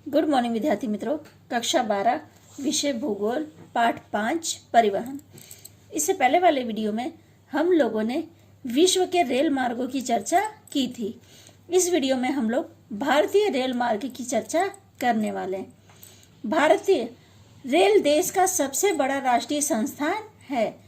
Good morning विद्यार्थी मित्रों। कक्षा 12 विषय भूगोल पाठ 5 परिवहन। इससे पहले वाले वीडियो में हम लोगों ने विश्व के रेल मार्गों की चर्चा की थी। इस वीडियो में हम लोग भारतीय रेल मार्ग की चर्चा करने वाले हैं। भारतीय रेल देश का सबसे बड़ा राष्ट्रीय संस्थान है।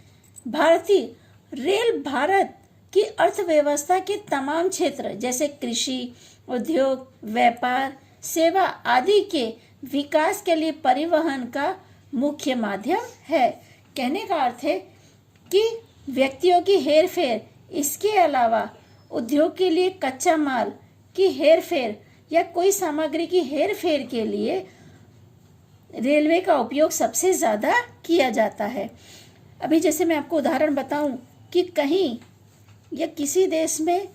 भारतीय रेल भारत की अर्थव्यवस्था के तमाम क्षेत्र जैसे कृषि, उद्योग, व्यापार, सेवा आदि के विकास के लिए परिवहन का मुख्य माध्यम है। कहने का अर्थ है कि व्यक्तियों की हेरफेर, इसके अलावा उद्योग के लिए कच्चा माल की हेरफेर या कोई सामग्री की हेरफेर के लिए रेलवे का उपयोग सबसे ज़्यादा किया जाता है। अभी जैसे मैं आपको उदाहरण बताऊं कि कहीं या किसी देश में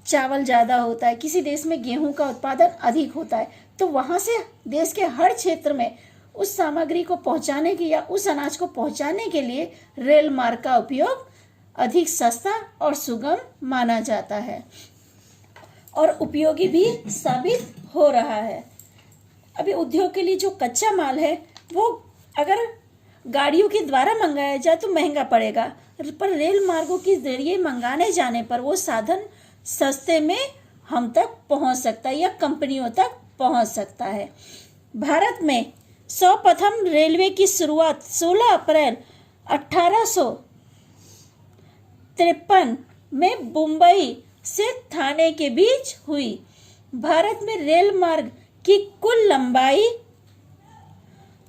चावल ज़्यादा होता है, किसी देश में गेहूं का उत्पादन अधिक होता है, तो वहाँ से देश के हर क्षेत्र में उस सामग्री को पहुँचाने की या उस अनाज को पहुँचाने के लिए रेल मार्ग का उपयोग अधिक सस्ता और सुगम माना जाता है और उपयोगी भी साबित हो रहा है। अभी उद्योग के लिए जो कच्चा माल है वो अगर गाड़ियों के द्वारा मंगाया जाए तो महंगा पड़ेगा, पर रेल मार्गों के जरिए मंगाने जाने पर वो साधन सस्ते में हम तक पहुंच सकता है या कंपनियों तक पहुंच सकता है। भारत में सर्वप्रथम रेलवे की शुरुआत 16 अप्रैल 1853 में मुंबई से थाने के बीच हुई। भारत में रेल मार्ग की कुल लंबाई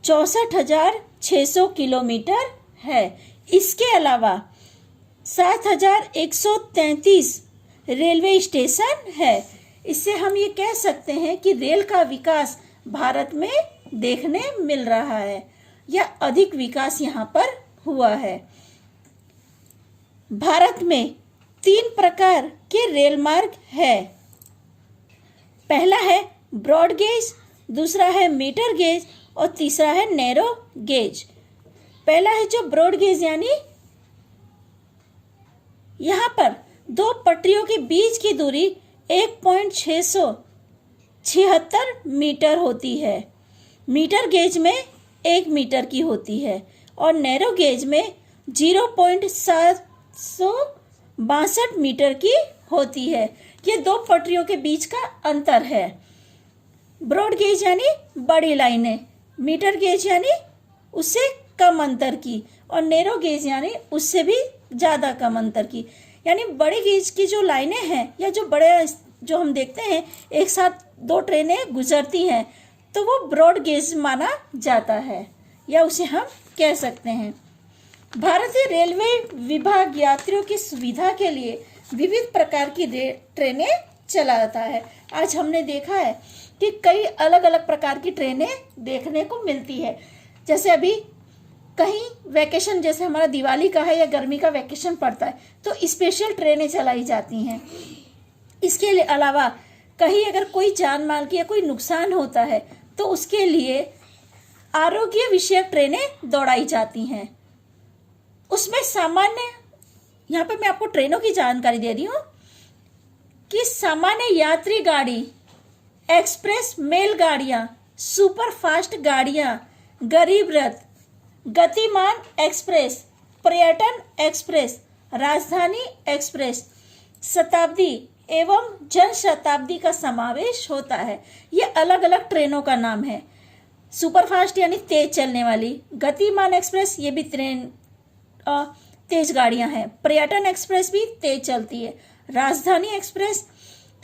64,600 किलोमीटर है। इसके अलावा 7,133 रेलवे स्टेशन है। इससे हम ये कह सकते हैं कि रेल का विकास भारत में देखने मिल रहा है या अधिक विकास यहाँ पर हुआ है। भारत में 3 प्रकार के रेल मार्ग है। पहला है ब्रॉड गेज, दूसरा है मीटर गेज और तीसरा है नैरो गेज। पहला है जो ब्रॉड गेज, यानी यहाँ पर 2 पटरियों के बीच की दूरी 1.676 मीटर होती है। मीटर गेज में 1 मीटर की होती है और नैरो गेज में 0.762 मीटर की होती है। ये 2 पटरियों के बीच का अंतर है। ब्रॉड गेज यानी बड़ी लाइनें, मीटर गेज यानी उससे कम अंतर की और नैरो गेज यानी उससे भी ज़्यादा कम अंतर की। यानी बड़े गेज की जो लाइनें हैं या जो हम देखते हैं एक साथ 2 ट्रेनें गुजरती हैं तो वो ब्रॉड गेज माना जाता है या उसे हम कह सकते हैं। भारतीय रेलवे विभाग यात्रियों की सुविधा के लिए विविध प्रकार की ट्रेनें चलाता है। आज हमने देखा है कि कई अलग अलग प्रकार की ट्रेनें देखने को मिलती है। जैसे अभी कहीं वैकेशन, जैसे हमारा दिवाली का है या गर्मी का वैकेशन पड़ता है तो स्पेशल ट्रेनें चलाई जाती हैं। इसके अलावा कहीं अगर कोई जान माल की या कोई नुकसान होता है तो उसके लिए आरोग्य विषयक ट्रेनें दौड़ाई जाती हैं। उसमें सामान्य, यहाँ पे मैं आपको ट्रेनों की जानकारी दे रही हूँ कि सामान्य यात्री गाड़ी, एक्सप्रेस मेल गाड़ियाँ, सुपर फास्ट गाड़ियाँ, गरीब रथ, गतिमान एक्सप्रेस, पर्यटन एक्सप्रेस, राजधानी एक्सप्रेस, शताब्दी एवं जन शताब्दी का समावेश होता है। ये अलग अलग ट्रेनों का नाम है। सुपरफास्ट यानी तेज चलने वाली, गतिमान एक्सप्रेस ये भी ट्रेन तेज गाड़ियां हैं, पर्यटन एक्सप्रेस भी तेज चलती है, राजधानी एक्सप्रेस,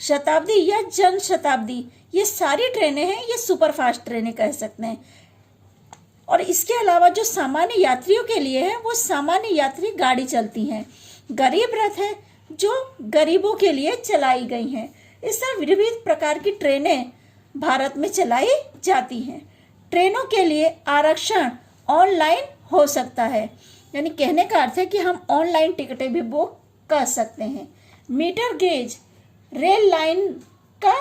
शताब्दी या जन शताब्दी ये सारी ट्रेनें हैं, ये सुपरफास्ट ट्रेनें कह सकते हैं। और इसके अलावा जो सामान्य यात्रियों के लिए है वो सामान्य यात्री गाड़ी चलती हैं। गरीब रथ है जो गरीबों के लिए चलाई गई हैं। इस तरह विविध प्रकार की ट्रेनें भारत में चलाई जाती हैं। ट्रेनों के लिए आरक्षण ऑनलाइन हो सकता है, यानी कहने का अर्थ है कि हम ऑनलाइन टिकटें भी बुक कर सकते हैं। मीटर गेज रेल लाइन का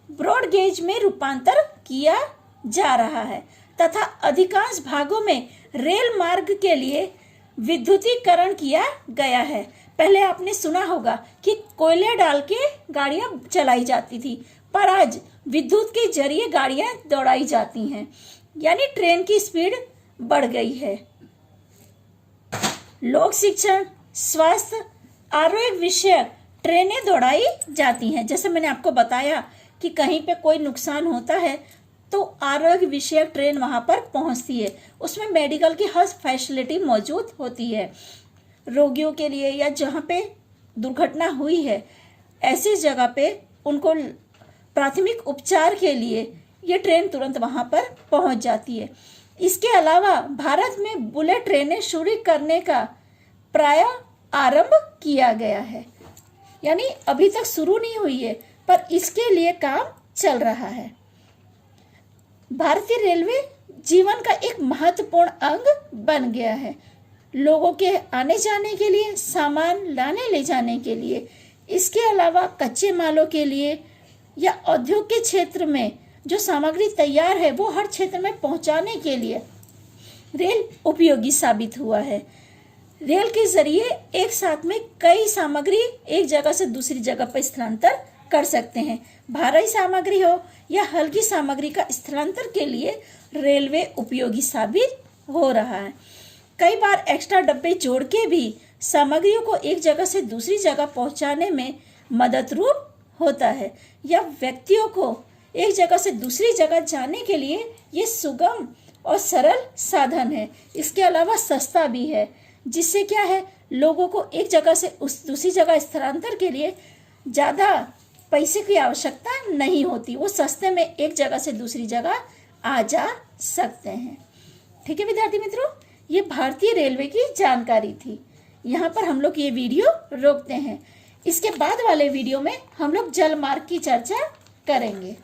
ब्रॉड गेज में रूपांतर किया जा रहा है तथा अधिकांश भागों में रेल मार्ग के लिए विद्युतीकरण किया गया है। पहले आपने सुना होगा कि कोयले डाल के गाड़ियां चलाई जाती थी, पर आज विद्युत के जरिए गाड़ियां दौड़ाई जाती हैं, यानी ट्रेन की स्पीड बढ़ गई है। लोक शिक्षण, स्वास्थ्य, आरोग्य विषयक ट्रेनें दौड़ाई जाती हैं। जैसे मैंने आपको बताया कि कहीं पे कोई नुकसान होता है तो आरोग्य विषयक ट्रेन वहां पर पहुंचती है। उसमें मेडिकल की हर फैसिलिटी मौजूद होती है। रोगियों के लिए या जहाँ पे दुर्घटना हुई है ऐसी जगह पे उनको प्राथमिक उपचार के लिए ये ट्रेन तुरंत वहां पर पहुंच जाती है। इसके अलावा भारत में बुलेट ट्रेनें शुरू करने का प्राय आरंभ किया गया है, यानी अभी तक शुरू नहीं हुई है पर इसके लिए काम चल रहा है। भारतीय रेलवे जीवन का एक महत्वपूर्ण अंग बन गया है। लोगों के आने जाने के लिए, सामान लाने ले जाने के लिए, इसके अलावा कच्चे मालों के लिए या उद्योग के क्षेत्र में जो सामग्री तैयार है वो हर क्षेत्र में पहुंचाने के लिए रेल उपयोगी साबित हुआ है। रेल के जरिए एक साथ में कई सामग्री एक जगह से दूसरी जगह पर स्थानांतर कर सकते हैं। भारी सामग्री हो या हल्की सामग्री का स्थानांतर के लिए रेलवे उपयोगी साबित हो रहा है। कई बार एक्स्ट्रा डब्बे जोड़ के भी सामग्रियों को एक जगह से दूसरी जगह पहुंचाने में मदद रूप होता है, या व्यक्तियों को एक जगह से दूसरी जगह जाने के लिए ये सुगम और सरल साधन है। इसके अलावा सस्ता भी है, जिससे क्या है, लोगों को एक जगह से उस दूसरी जगह स्थानांतर के लिए ज़्यादा पैसे की आवश्यकता नहीं होती। वो सस्ते में एक जगह से दूसरी जगह आ जा सकते हैं। ठीक है विद्यार्थी मित्रों, ये भारतीय रेलवे की जानकारी थी। यहाँ पर हम लोग ये वीडियो रोकते हैं। इसके बाद वाले वीडियो में हम लोग जल मार्ग की चर्चा करेंगे।